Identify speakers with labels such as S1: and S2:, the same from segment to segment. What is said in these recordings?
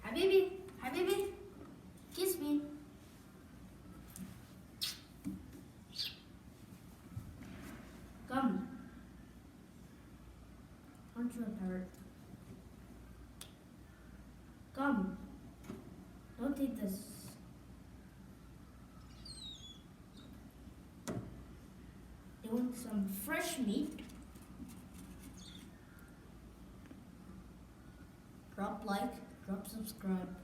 S1: Habibi, Habibi, kiss me. Come. Aren't you a parrot? Come. Don't eat this. You want some fresh meat? Drop like, drop subscribe.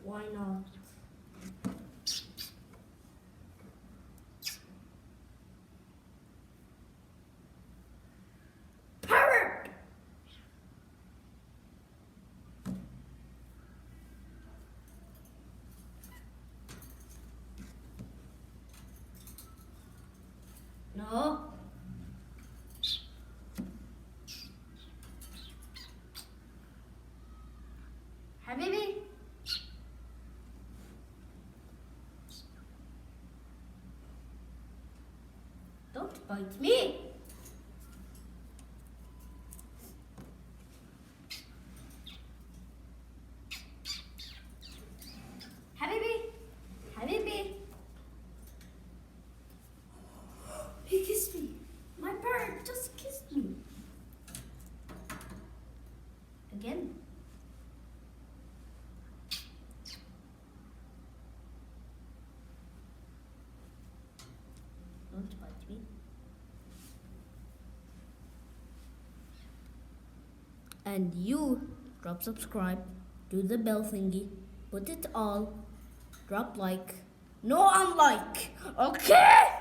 S1: Why not? Parrot! No. Habibi? Don't bite me. Habibi, Habibi. He kissed me. My bird just kissed me. Again. Don't bite me. And you drop subscribe, do the bell thingy, put it all, drop like, no unlike, okay?